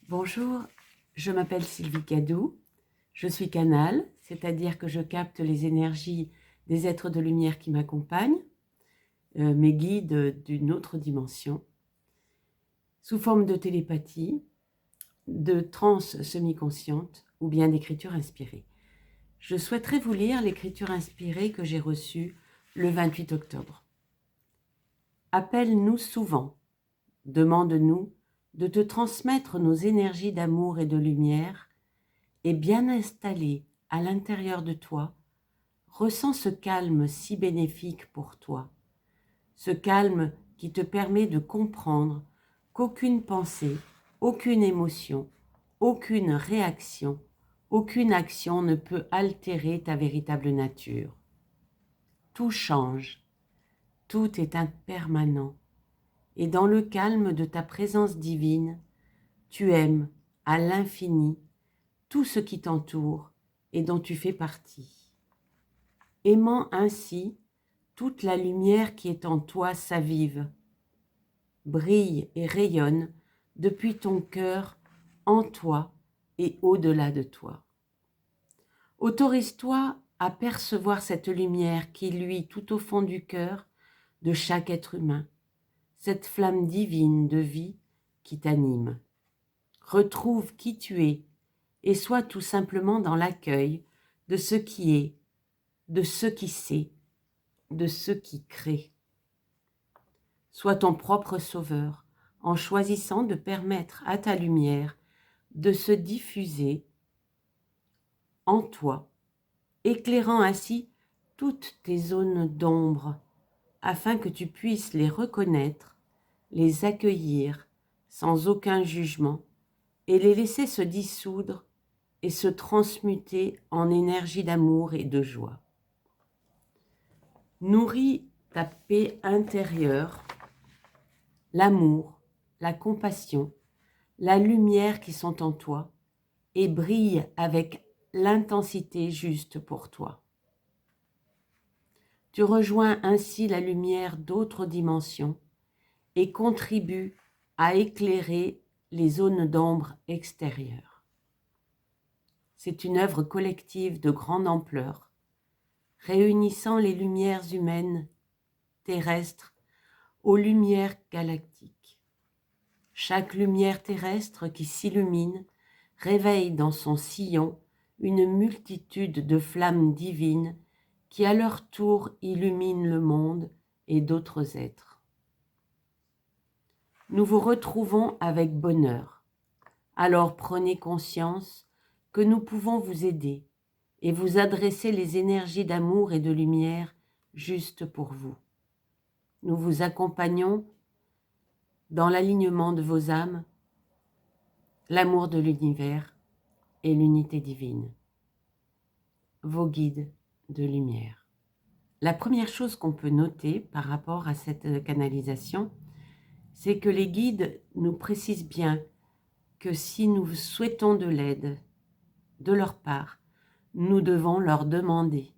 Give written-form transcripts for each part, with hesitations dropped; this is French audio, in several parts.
Bonjour, je m'appelle Sylvie Cadou, je suis canal, c'est-à-dire que je capte les énergies des êtres de lumière qui m'accompagnent, mes guides d'une autre dimension, sous forme de télépathie, de transe semi-consciente ou bien d'écriture inspirée. Je souhaiterais vous lire l'écriture inspirée que j'ai reçue le 28 octobre. Appelle-nous souvent, demande-nous de te transmettre nos énergies d'amour et de lumière, et bien installé à l'intérieur de toi, ressens ce calme si bénéfique pour toi, ce calme qui te permet de comprendre qu'aucune pensée, aucune émotion, aucune réaction, aucune action ne peut altérer ta véritable nature. Tout change, tout est impermanent, et dans le calme de ta présence divine, tu aimes à l'infini tout ce qui t'entoure et dont tu fais partie. Aimant ainsi, toute la lumière qui est en toi s'avive, brille et rayonne depuis ton cœur, en toi et au-delà de toi. Autorise-toi à percevoir cette lumière qui luit tout au fond du cœur de chaque être humain, cette flamme divine de vie qui t'anime. Retrouve qui tu es et sois tout simplement dans l'accueil de ce qui est, de ce qui sait, de ce qui crée. Sois ton propre sauveur en choisissant de permettre à ta lumière de se diffuser en toi, éclairant ainsi toutes tes zones d'ombre afin que tu puisses les reconnaître, les accueillir sans aucun jugement et les laisser se dissoudre et se transmuter en énergie d'amour et de joie. Nourris ta paix intérieure, l'amour, la compassion, la lumière qui sont en toi et brille avec l'intensité juste pour toi. Tu rejoins ainsi la lumière d'autres dimensions et contribues à éclairer les zones d'ombre extérieures. C'est une œuvre collective de grande ampleur, réunissant les lumières humaines, terrestres, aux lumières galactiques. Chaque lumière terrestre qui s'illumine réveille dans son sillon une multitude de flammes divines qui à leur tour illuminent le monde et d'autres êtres. Nous vous retrouvons avec bonheur. Alors prenez conscience que nous pouvons vous aider et vous adresser les énergies d'amour et de lumière juste pour vous. Nous vous accompagnons dans l'alignement de vos âmes, l'amour de l'univers et l'unité divine. Vos guides de lumière. La première chose qu'on peut noter par rapport à cette canalisation, c'est que les guides nous précisent bien que si nous souhaitons de l'aide de leur part, nous devons leur demander.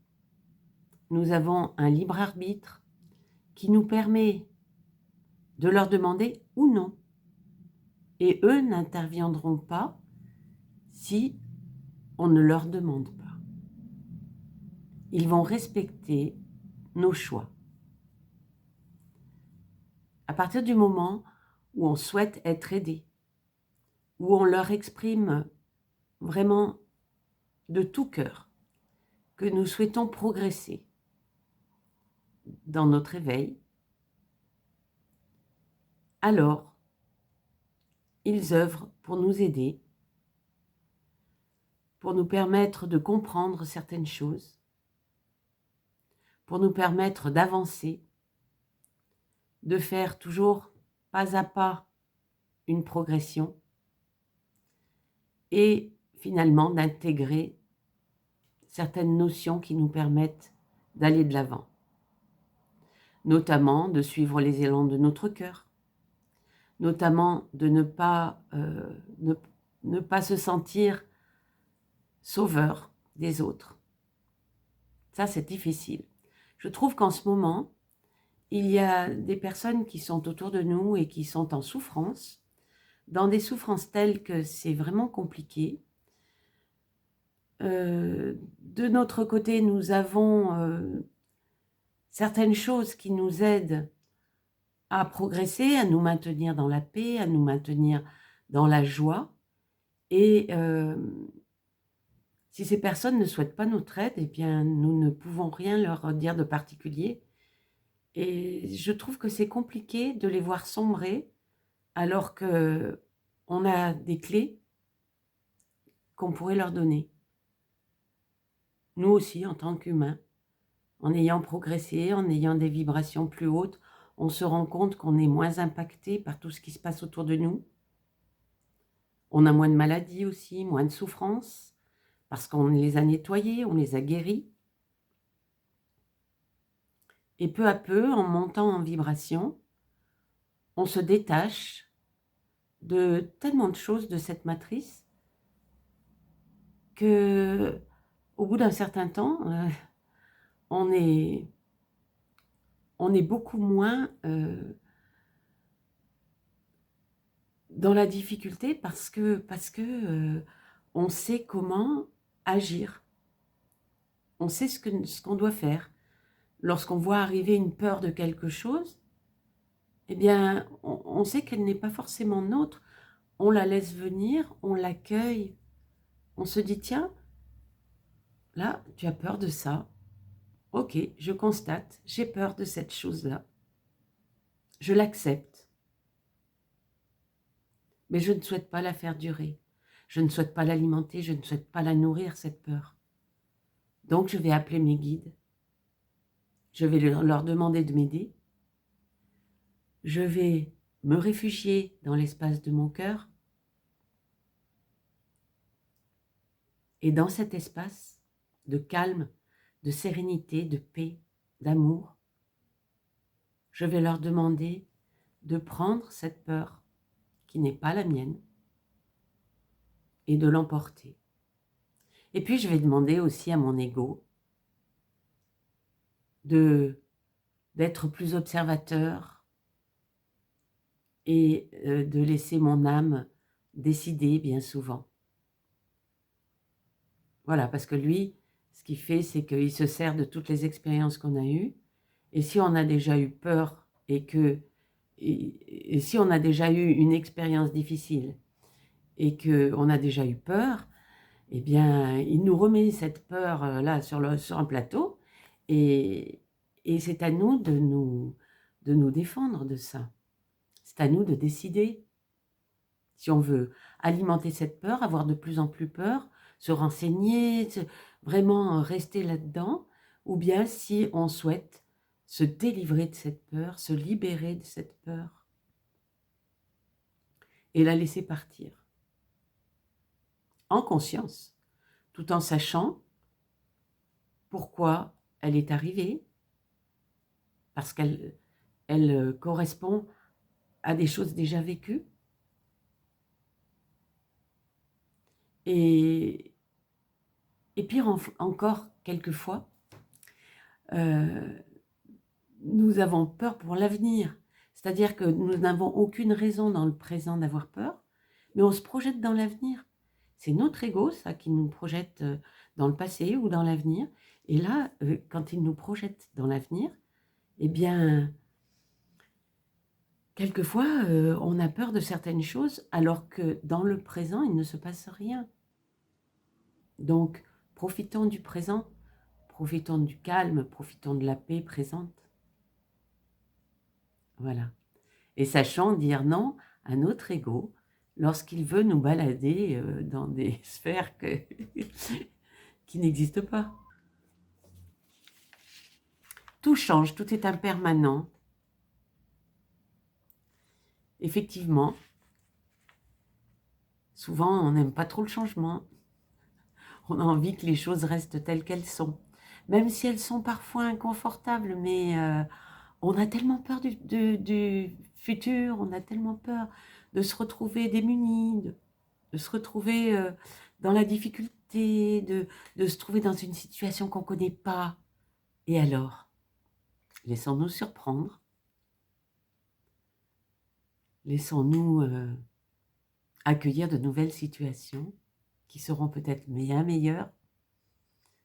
Nous avons un libre arbitre qui nous permet de leur demander ou non. Et eux n'interviendront pas si on ne leur demande pas. Ils vont respecter nos choix. À partir du moment où on souhaite être aidé, où on leur exprime vraiment de tout cœur que nous souhaitons progresser dans notre éveil, alors ils œuvrent pour nous aider, pour nous permettre de comprendre certaines choses, pour nous permettre d'avancer, de faire toujours pas à pas une progression et finalement d'intégrer certaines notions qui nous permettent d'aller de l'avant, notamment de suivre les élans de notre cœur, notamment de ne pas se sentir sauveur des autres. Ça, c'est difficile. Je trouve qu'en ce moment, il y a des personnes qui sont autour de nous et qui sont en souffrance dans des souffrances telles que c'est vraiment compliqué. De notre côté, nous avons certaines choses qui nous aident à progresser, à nous maintenir dans la paix, à nous maintenir dans la joie. Et si ces personnes ne souhaitent pas notre aide, eh bien, nous ne pouvons rien leur dire de particulier. Et je trouve que c'est compliqué de les voir sombrer alors qu'on a des clés qu'on pourrait leur donner. Nous aussi, en tant qu'humains, en ayant progressé, en ayant des vibrations plus hautes, on se rend compte qu'on est moins impacté par tout ce qui se passe autour de nous. On a moins de maladies aussi, moins de souffrances, parce qu'on les a nettoyées, on les a guéries. Et peu à peu, en montant en vibration, on se détache de tellement de choses de cette matrice que, au bout d'un certain temps, on est beaucoup moins dans la difficulté parce que on sait comment agir. On sait ce qu'on doit faire. Lorsqu'on voit arriver une peur de quelque chose, eh bien, on sait qu'elle n'est pas forcément nôtre. On la laisse venir, on l'accueille. On se dit, tiens, là, tu as peur de ça. Ok, je constate, j'ai peur de cette chose-là. Je l'accepte. Mais je ne souhaite pas la faire durer. Je ne souhaite pas l'alimenter, je ne souhaite pas la nourrir, cette peur. Donc, je vais appeler mes guides. Je vais leur demander de m'aider. Je vais me réfugier dans l'espace de mon cœur. Et dans cet espace de calme, de sérénité, de paix, d'amour, je vais leur demander de prendre cette peur qui n'est pas la mienne et de l'emporter. Et puis je vais demander aussi à mon ego d'être plus observateur et de laisser mon âme décider bien souvent. Voilà, parce que lui, ce qu'il fait, c'est qu'il se sert de toutes les expériences qu'on a eues. Et si on a déjà eu peur et si on a déjà eu une expérience difficile et qu'on a déjà eu peur, eh bien, il nous remet cette peur là sur un plateau et c'est à nous de nous défendre de ça. C'est à nous de décider si on veut alimenter cette peur, avoir de plus en plus peur, se renseigner, vraiment rester là-dedans, ou bien si on souhaite se délivrer de cette peur, se libérer de cette peur et la laisser partir en conscience, tout en sachant pourquoi elle est arrivée, parce qu'elle correspond à des choses déjà vécues. Et pire encore, quelquefois, nous avons peur pour l'avenir. C'est-à-dire que nous n'avons aucune raison dans le présent d'avoir peur, mais on se projette dans l'avenir. C'est notre ego, ça, qui nous projette dans le passé ou dans l'avenir. Et là, quand il nous projette dans l'avenir, eh bien, quelquefois, on a peur de certaines choses, alors que dans le présent, il ne se passe rien. Donc, profitons du présent, profitons du calme, profitons de la paix présente. Voilà. Et sachant dire non à notre ego lorsqu'il veut nous balader dans des sphères qui n'existent pas. Tout change, tout est impermanent. Effectivement, souvent on n'aime pas trop le changement. On a envie que les choses restent telles qu'elles sont. Même si elles sont parfois inconfortables, mais on a tellement peur du futur, on a tellement peur de se retrouver démunis, de se retrouver dans la difficulté, de se trouver dans une situation qu'on ne connaît pas. Et alors, laissons-nous surprendre. Laissons-nous accueillir de nouvelles situations qui seront peut-être bien meilleures,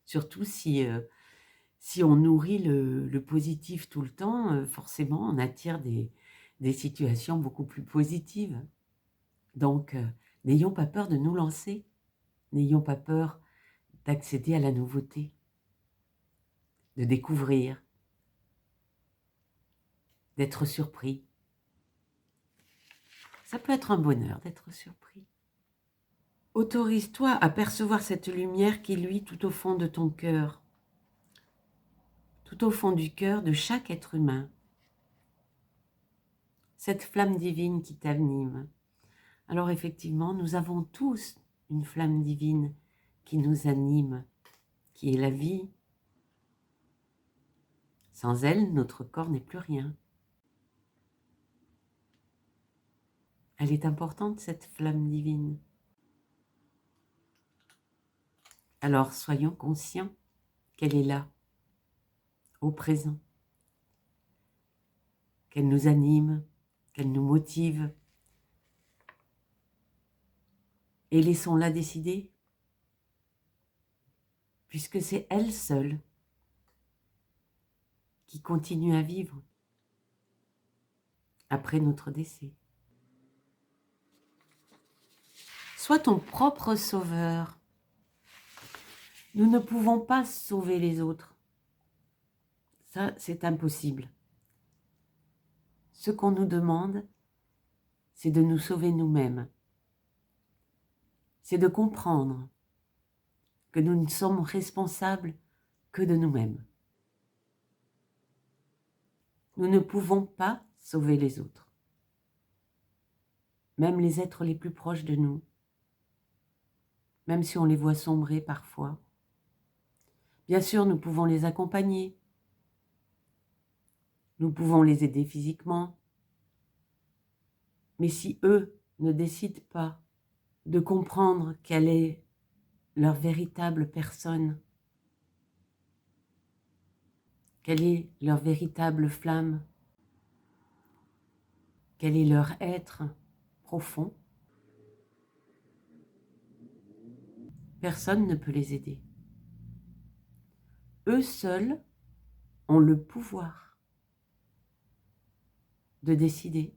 surtout si on nourrit le positif tout le temps, forcément on attire des situations beaucoup plus positives. Donc, n'ayons pas peur de nous lancer, n'ayons pas peur d'accéder à la nouveauté, de découvrir, d'être surpris. Ça peut être un bonheur d'être surpris. Autorise-toi à percevoir cette lumière qui luit tout au fond de ton cœur, tout au fond du cœur de chaque être humain. Cette flamme divine qui t'anime. Alors effectivement, nous avons tous une flamme divine qui nous anime, qui est la vie. Sans elle, notre corps n'est plus rien. Elle est importante, cette flamme divine. Alors soyons conscients qu'elle est là, au présent, qu'elle nous anime, qu'elle nous motive. Et laissons-la décider, puisque c'est elle seule qui continue à vivre après notre décès. Sois ton propre sauveur. Nous ne pouvons pas sauver les autres. Ça, c'est impossible. Ce qu'on nous demande, c'est de nous sauver nous-mêmes. C'est de comprendre que nous ne sommes responsables que de nous-mêmes. Nous ne pouvons pas sauver les autres, même les êtres les plus proches de nous, même si on les voit sombrer parfois. Bien sûr, nous pouvons les accompagner, nous pouvons les aider physiquement, mais si eux ne décident pas de comprendre quelle est leur véritable personne, quelle est leur véritable flamme, quel est leur être profond, personne ne peut les aider. Eux seuls ont le pouvoir de décider,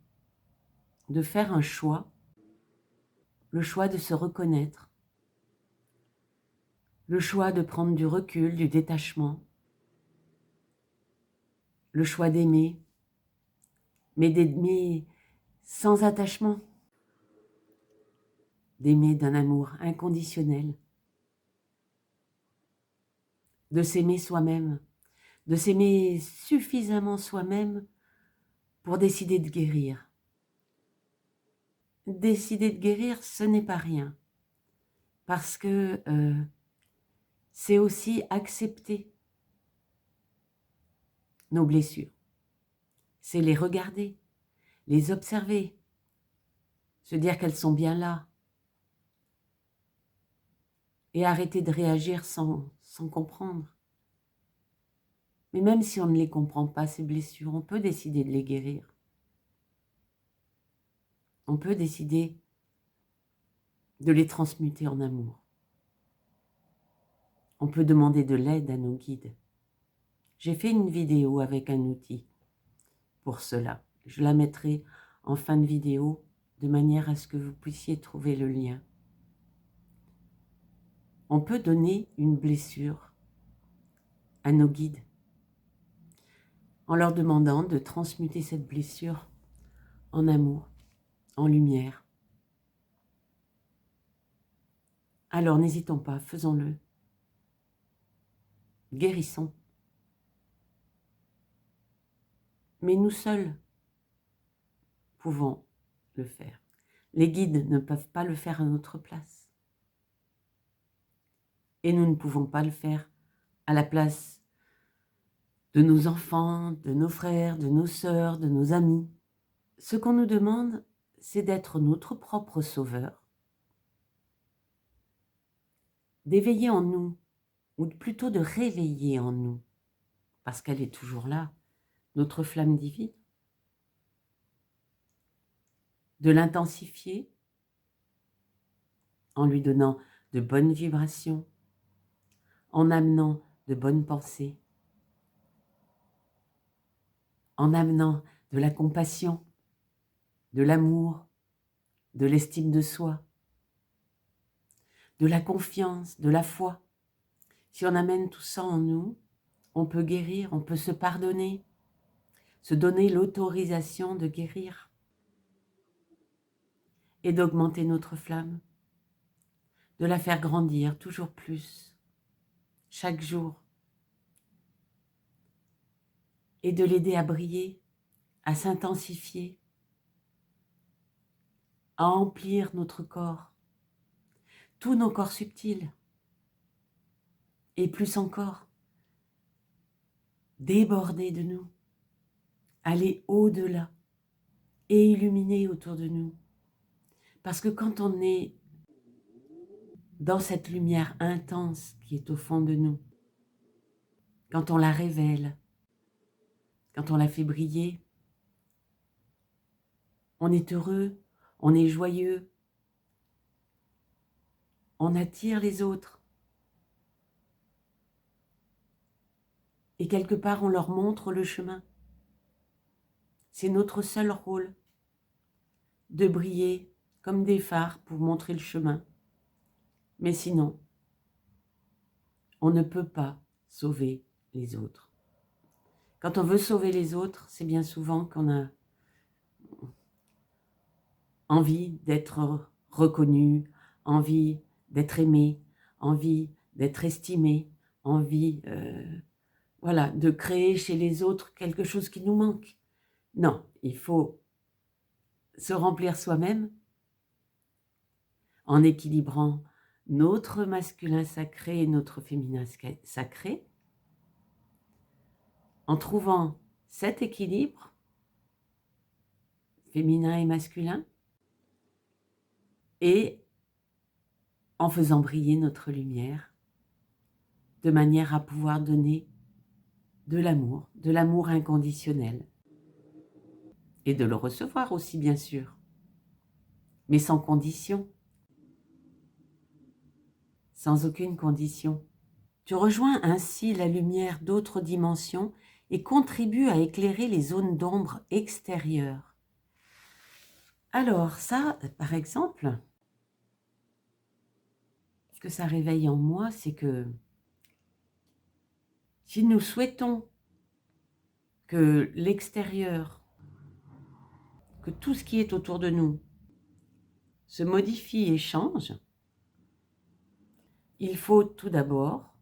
de faire un choix, le choix de se reconnaître, le choix de prendre du recul, du détachement, le choix d'aimer, mais d'aimer sans attachement, d'aimer d'un amour inconditionnel, de s'aimer soi-même, de s'aimer suffisamment soi-même pour décider de guérir. Décider de guérir, ce n'est pas rien, parce que c'est aussi accepter nos blessures. C'est les regarder, les observer, se dire qu'elles sont bien là, et arrêter de réagir sans comprendre. Mais même si on ne les comprend pas, ces blessures, on peut décider de les guérir. On peut décider de les transmuter en amour. On peut demander de l'aide à nos guides. J'ai fait une vidéo avec un outil pour cela. Je la mettrai en fin de vidéo de manière à ce que vous puissiez trouver le lien. On peut donner une blessure à nos guides en leur demandant de transmuter cette blessure en amour, en lumière. Alors n'hésitons pas, faisons-le. Guérissons. Mais nous seuls pouvons le faire. Les guides ne peuvent pas le faire à notre place. Et nous ne pouvons pas le faire à la place de nos enfants, de nos frères, de nos sœurs, de nos amis. Ce qu'on nous demande, c'est d'être notre propre sauveur, d'éveiller en nous, ou plutôt de réveiller en nous, parce qu'elle est toujours là, notre flamme divine, de l'intensifier, en lui donnant de bonnes vibrations, en amenant de bonnes pensées, en amenant de la compassion, de l'amour, de l'estime de soi, de la confiance, de la foi. Si on amène tout ça en nous, on peut guérir, on peut se pardonner, se donner l'autorisation de guérir et d'augmenter notre flamme, de la faire grandir toujours plus, chaque jour, et de l'aider à briller, à s'intensifier, à emplir notre corps, tous nos corps subtils, et plus encore, déborder de nous, aller au-delà et illuminer autour de nous. Parce que quand on est dans cette lumière intense qui est au fond de nous, quand on la révèle, quand on la fait briller, on est heureux, on est joyeux, on attire les autres. Et quelque part, on leur montre le chemin. C'est notre seul rôle de briller comme des phares pour montrer le chemin. Mais sinon, on ne peut pas sauver les autres. Quand on veut sauver les autres, c'est bien souvent qu'on a envie d'être reconnu, envie d'être aimé, envie d'être estimé, envie de créer chez les autres quelque chose qui nous manque. Non, il faut se remplir soi-même en équilibrant notre masculin sacré et notre féminin sacré, en trouvant cet équilibre féminin et masculin, et en faisant briller notre lumière de manière à pouvoir donner de l'amour inconditionnel, et de le recevoir aussi bien sûr, mais sans condition, sans aucune condition. Tu rejoins ainsi la lumière d'autres dimensions et contribues à éclairer les zones d'ombre extérieures. Alors ça, par exemple, ce que ça réveille en moi, c'est que si nous souhaitons que l'extérieur, que tout ce qui est autour de nous se modifie et change, il faut tout d'abord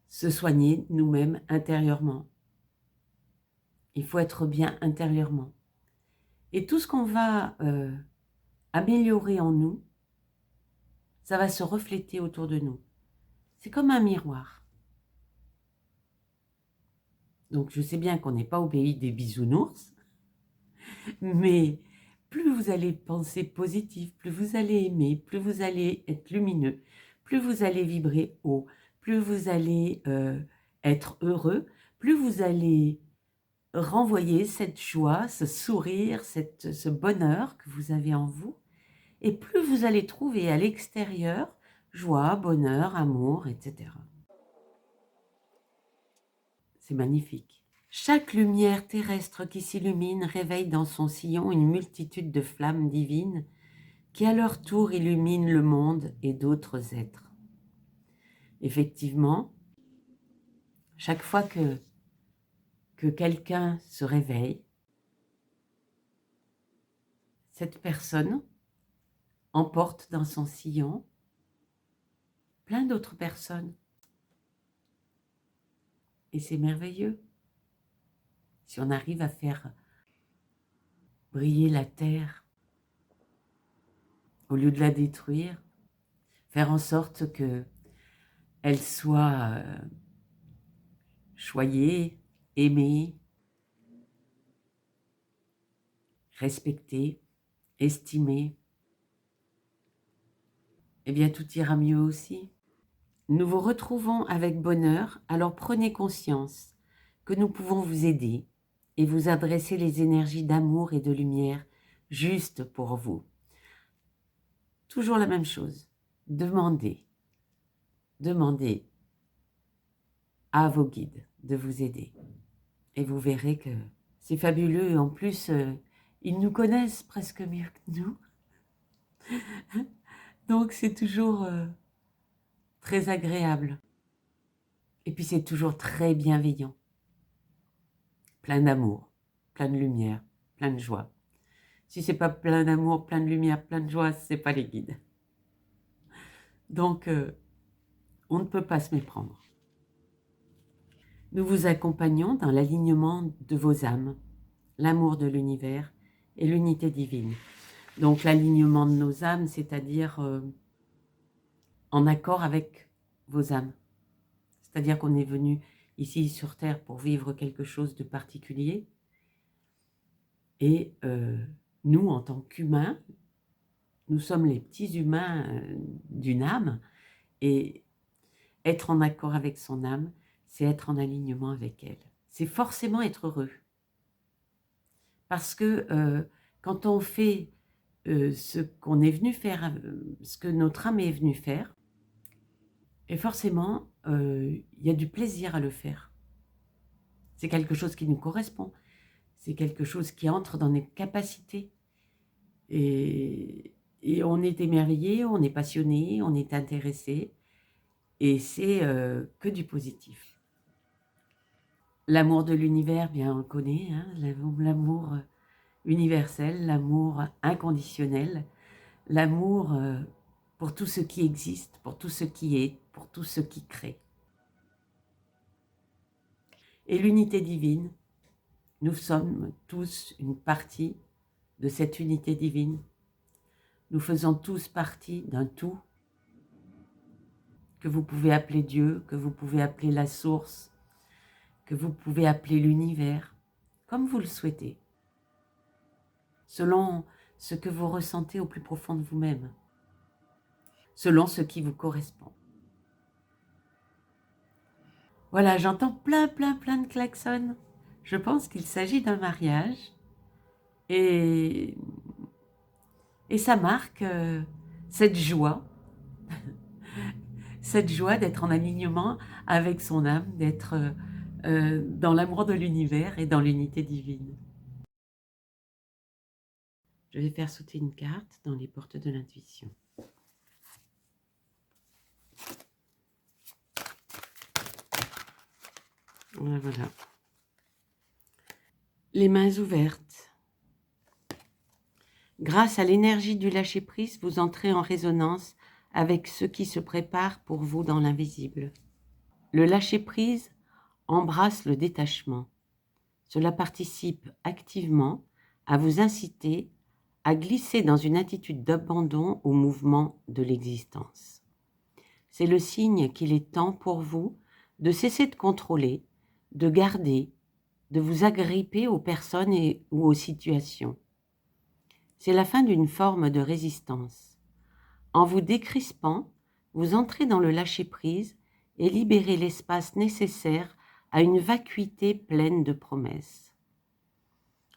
se soigner nous-mêmes intérieurement. Il faut être bien intérieurement. Et tout ce qu'on va améliorer en nous, ça va se refléter autour de nous. C'est comme un miroir. Donc je sais bien qu'on n'est pas au pays des bisounours, mais plus vous allez penser positif, plus vous allez aimer, plus vous allez être lumineux, plus vous allez vibrer haut, plus vous allez être heureux, plus vous allez renvoyer cette joie, ce sourire, ce bonheur que vous avez en vous, et plus vous allez trouver à l'extérieur joie, bonheur, amour, etc. C'est magnifique. Chaque lumière terrestre qui s'illumine réveille dans son sillon une multitude de flammes divines qui à leur tour illuminent le monde et d'autres êtres. Effectivement, chaque fois que quelqu'un se réveille, cette personne emporte dans son sillon plein d'autres personnes. Et c'est merveilleux. Si on arrive à faire briller la terre, au lieu de la détruire, faire en sorte qu'elle soit choyée, aimée, respectée, estimée, eh bien tout ira mieux aussi. Nous vous retrouvons avec bonheur, alors prenez conscience que nous pouvons vous aider et vous adresser les énergies d'amour et de lumière juste pour vous. toujours la même chose. Demandez à vos guides de vous aider. Et vous verrez que c'est fabuleux. Et en plus, ils nous connaissent presque mieux que nous. Donc, c'est toujours très agréable. Et puis, c'est toujours très bienveillant. Plein d'amour, plein de lumière, plein de joie. Si c'est pas plein d'amour, plein de lumière, plein de joie, c'est pas les guides. Donc, on ne peut pas se méprendre. Nous vous accompagnons dans l'alignement de vos âmes, l'amour de l'univers et l'unité divine. Donc l'alignement de nos âmes, c'est-à-dire en accord avec vos âmes. C'est-à-dire qu'on est venu ici sur Terre pour vivre quelque chose de particulier. Et nous, en tant qu'humains, nous sommes les petits humains d'une âme. Et être en accord avec son âme, c'est être en alignement avec elle. C'est forcément être heureux. Parce que quand on fait ce qu'on est venu faire, ce que notre âme est venue faire, et forcément, il y a du plaisir à le faire. C'est quelque chose qui nous correspond. C'est quelque chose qui entre dans nos capacités. Et on est émerveillé, on est passionné, on est intéressé. Et c'est que du positif. L'amour de l'univers, bien on le connaît, hein, l'amour universel, l'amour inconditionnel, l'amour pour tout ce qui existe, pour tout ce qui est, pour tout ce qui crée. Et l'unité divine, nous sommes tous une partie de cette unité divine. Nous faisons tous partie d'un tout que vous pouvez appeler Dieu, que vous pouvez appeler la source, que vous pouvez appeler l'univers, comme vous le souhaitez, selon ce que vous ressentez au plus profond de vous-même, selon ce qui vous correspond. Voilà, j'entends plein de klaxons. Je pense qu'il s'agit d'un mariage et ça marque cette joie d'être en alignement avec son âme, d'être dans l'amour de l'univers et dans l'unité divine. Je vais faire sauter une carte dans les portes de l'intuition. Voilà. Les mains ouvertes. Grâce à l'énergie du lâcher-prise, vous entrez en résonance avec ce qui se prépare pour vous dans l'invisible. Le lâcher-prise embrasse le détachement. Cela participe activement à vous inciter à glisser dans une attitude d'abandon au mouvement de l'existence. C'est le signe qu'il est temps pour vous de cesser de contrôler, de garder, de vous agripper aux personnes ou aux situations. C'est la fin d'une forme de résistance. En vous décrispant, vous entrez dans le lâcher-prise et libérez l'espace nécessaire à une vacuité pleine de promesses.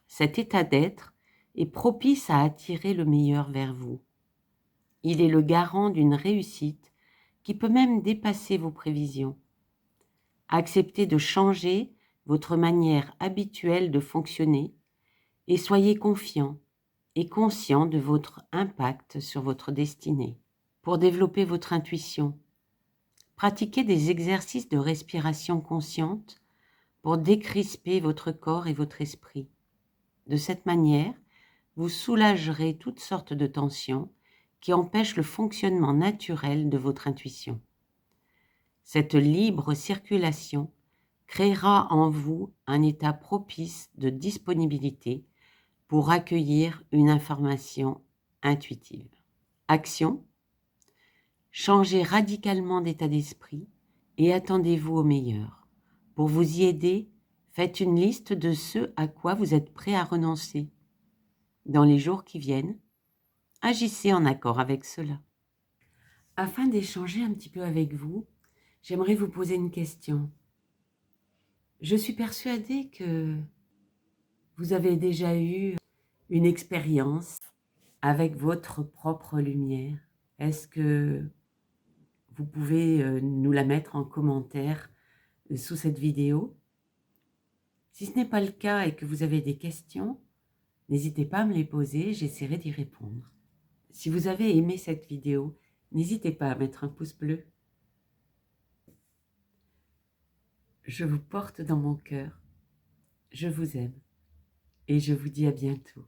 Cet état d'être est propice à attirer le meilleur vers vous. Il est le garant d'une réussite qui peut même dépasser vos prévisions. Acceptez de changer votre manière habituelle de fonctionner et soyez confiant et conscient de votre impact sur votre destinée. Pour développer votre intuition, pratiquez des exercices de respiration consciente pour décrisper votre corps et votre esprit. De cette manière, vous soulagerez toutes sortes de tensions qui empêchent le fonctionnement naturel de votre intuition. Cette libre circulation créera en vous un état propice de disponibilité pour accueillir une information intuitive. Action: changez radicalement d'état d'esprit et attendez-vous au meilleur. Pour vous y aider, faites une liste de ce à quoi vous êtes prêt à renoncer. Dans les jours qui viennent, agissez en accord avec cela. Afin d'échanger un petit peu avec vous, j'aimerais vous poser une question. Je suis persuadée que vous avez déjà eu une expérience avec votre propre lumière? Est-ce que vous pouvez nous la mettre en commentaire sous cette vidéo? Si ce n'est pas le cas et que vous avez des questions, n'hésitez pas à me les poser, j'essaierai d'y répondre. Si vous avez aimé cette vidéo, n'hésitez pas à mettre un pouce bleu. Je vous porte dans mon cœur, je vous aime et je vous dis à bientôt.